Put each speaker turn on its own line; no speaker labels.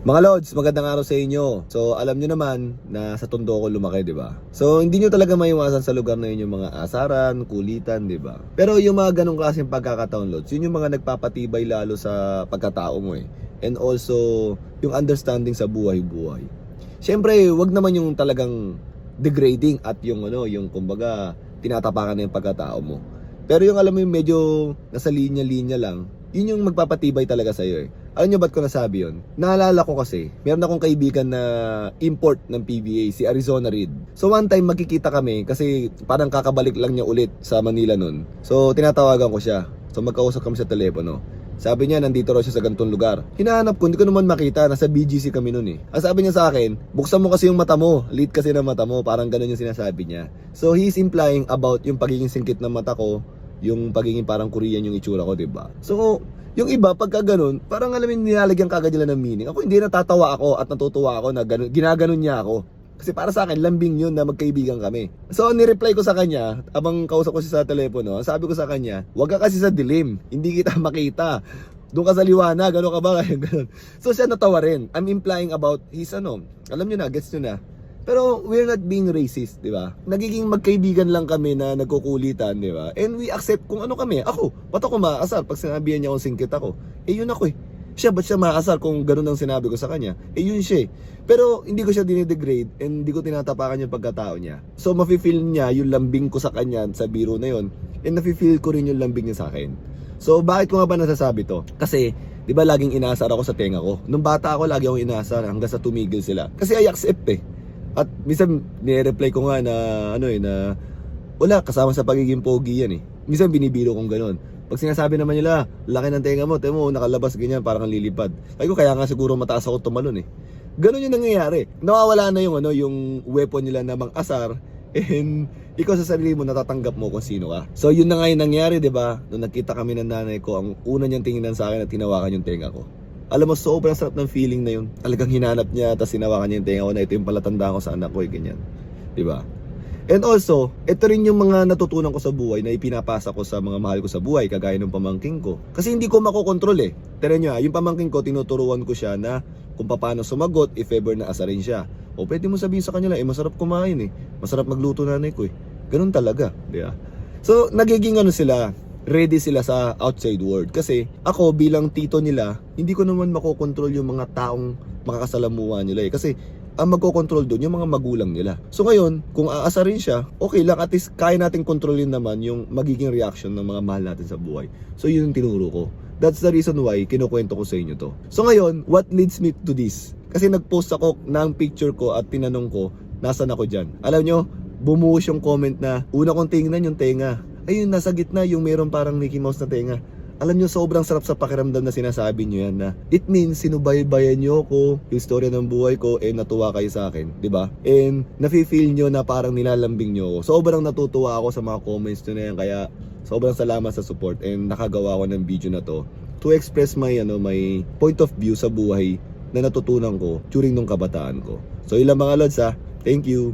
Mga Lods, magandang araw sa inyo. So, alam nyo naman na sa Tondo ako lumaki, di ba? So, hindi nyo talaga maiwasan sa lugar na yun yung mga asaran, kulitan, di ba? Pero yung mga ganong klaseng pagkakataon, Lods, yun yung mga nagpapatibay lalo sa pagkatao mo eh. And also, yung understanding sa buhay-buhay. Siyempre, wag naman yung talagang degrading at yung yung kumbaga, tinatapakan na yung pagkatao mo. Pero yung alam mo yung medyo nasa linya-linya lang, yun yung magpapatibay talaga sa'yo eh. Alam nyo ba't ko nasabi yun? Naalala ko kasi, meron akong kaibigan na import ng PBA, si Arizona Reed. So one time magkikita kami kasi parang kakabalik lang niya ulit sa Manila nun. So tinatawagan ko siya. So magkausap kami sa telepono. Sabi niya nandito raw siya sa ganitong lugar. Hinahanap ko, hindi ko naman makita, nasa BGC kami nun eh. Ang sabi niya sa akin, buksan mo kasi yung mata mo, lead kasi ng mata mo, parang ganun yung sinasabi niya. So he's implying about yung pagiging singkit ng mata ko, yung pagiging parang Korean yung itsura ko, diba? So yung iba, pagka ganun, parang alam mo, nilalagyan kagad nila ng meaning. Ako hindi, natatawa ako at natutuwa ako na ganun, ginaganon niya ako. Kasi para sa akin, lambing yun na magkaibigan kami. So, nireply ko sa kanya, abang kausap ko siya sa telepono, sabi ko sa kanya, wag ka kasi sa dilim, hindi kita makita. Doon ka sa liwanag, gano'n ka ba? Ganun. So, siya natawa rin. I'm implying about his alam nyo na, gets nyo na. Pero we're not being racist, di ba? Nagiging magkaibigan lang kami na nagkukulitan, di ba? And we accept kung ano kami. Ako, ba't ako maasar pag sinabihan niya akong singkit ako? Eh yun ako eh. Siya, ba't siya maasar kung ganun ang sinabi ko sa kanya? Eh yun siya eh. Pero hindi ko siya dinidegrade and hindi ko tinatapakan yung pagkatao niya. So mafe-feel niya yung lambing ko sa kanya sa biro na yun. And nafe-feel ko rin yung lambing niya sa akin. So bakit ko nga ba nasasabi to? Kasi, di ba laging inaasar ako sa tenga ko? Nung bata ako, lagi akong inaasar hanggang sa tumigil sila. Kasi I accept eh. At minsan nire-reply ko nga na na wala, kasama sa pagiging pogi yan eh. Minsan binibiro kong gano'n. Pag sinasabi naman nila, laki ng tenga mo, temo nakalabas ganyan, parang lilipad. Ay ko kaya nga siguro mataas ako tumalon eh. Gano'n yung nangyayari. Nawawala na yung yung weapon nila na mang-asar, and ikaw sa sarili mo natatanggap mo kung sino ka. So yun na nga yung nangyari, 'di ba? Nung nakita kami ng nanay ko, ang una niyang tingnan sa akin at tinawakan yung tenga ko. Alam mo, sobrang sarap ng feeling na yun. Talagang hinanap niya, tapos hinawakan niya yung tenga ko na ito yung palatandaan ko sa anak ko, ganyan. Diba? And also, ito rin yung mga natutunan ko sa buhay na ipinapasa ko sa mga mahal ko sa buhay, kagaya ng pamangking ko. Kasi hindi ko makokontrol eh. Tira nyo yung pamangking ko, tinuturuan ko siya na kung paano sumagot if ever na asarin siya. O pwede mo sabihin sa kanila, masarap kumain eh. Masarap magluto nanay ko eh. Ganun talaga, diba? So, nagiging sila, ready sila sa outside world. Kasi ako bilang tito nila, hindi ko naman makokontrol yung mga taong makakasalamuha nila eh. Kasi ang magkocontrol doon yung mga magulang nila. So ngayon, kung aasarin siya, okay lang, at least kaya natin kontrolin naman yung magiging reaction ng mga mahal natin sa buhay. So yun yung tinuro ko. That's the reason why kinukwento ko sa inyo to. So ngayon, what leads me to this? Kasi nagpost ako ng picture ko at tinanong ko, nasan ako dyan? Alam nyo, bumuhos yung comment na una kong tingnan yung tenga. Ayun, nasa gitna yung meron parang Mickey Mouse na tenga. Alam nyo, sobrang sarap sa pakiramdam na sinasabi nyo yan na it means sinubaybayan nyo ako, yung istorya ng buhay ko, natuwa kayo sa akin, di ba? And nafe-feel nyo na parang nilalambing nyo ako. Sobrang natutuwa ako sa mga comments nyo na yan, kaya sobrang salamat sa support and nakagawa ko ng video na to to express my my point of view sa buhay na natutunan ko during nung kabataan ko. So ilang mga lods ha, thank you.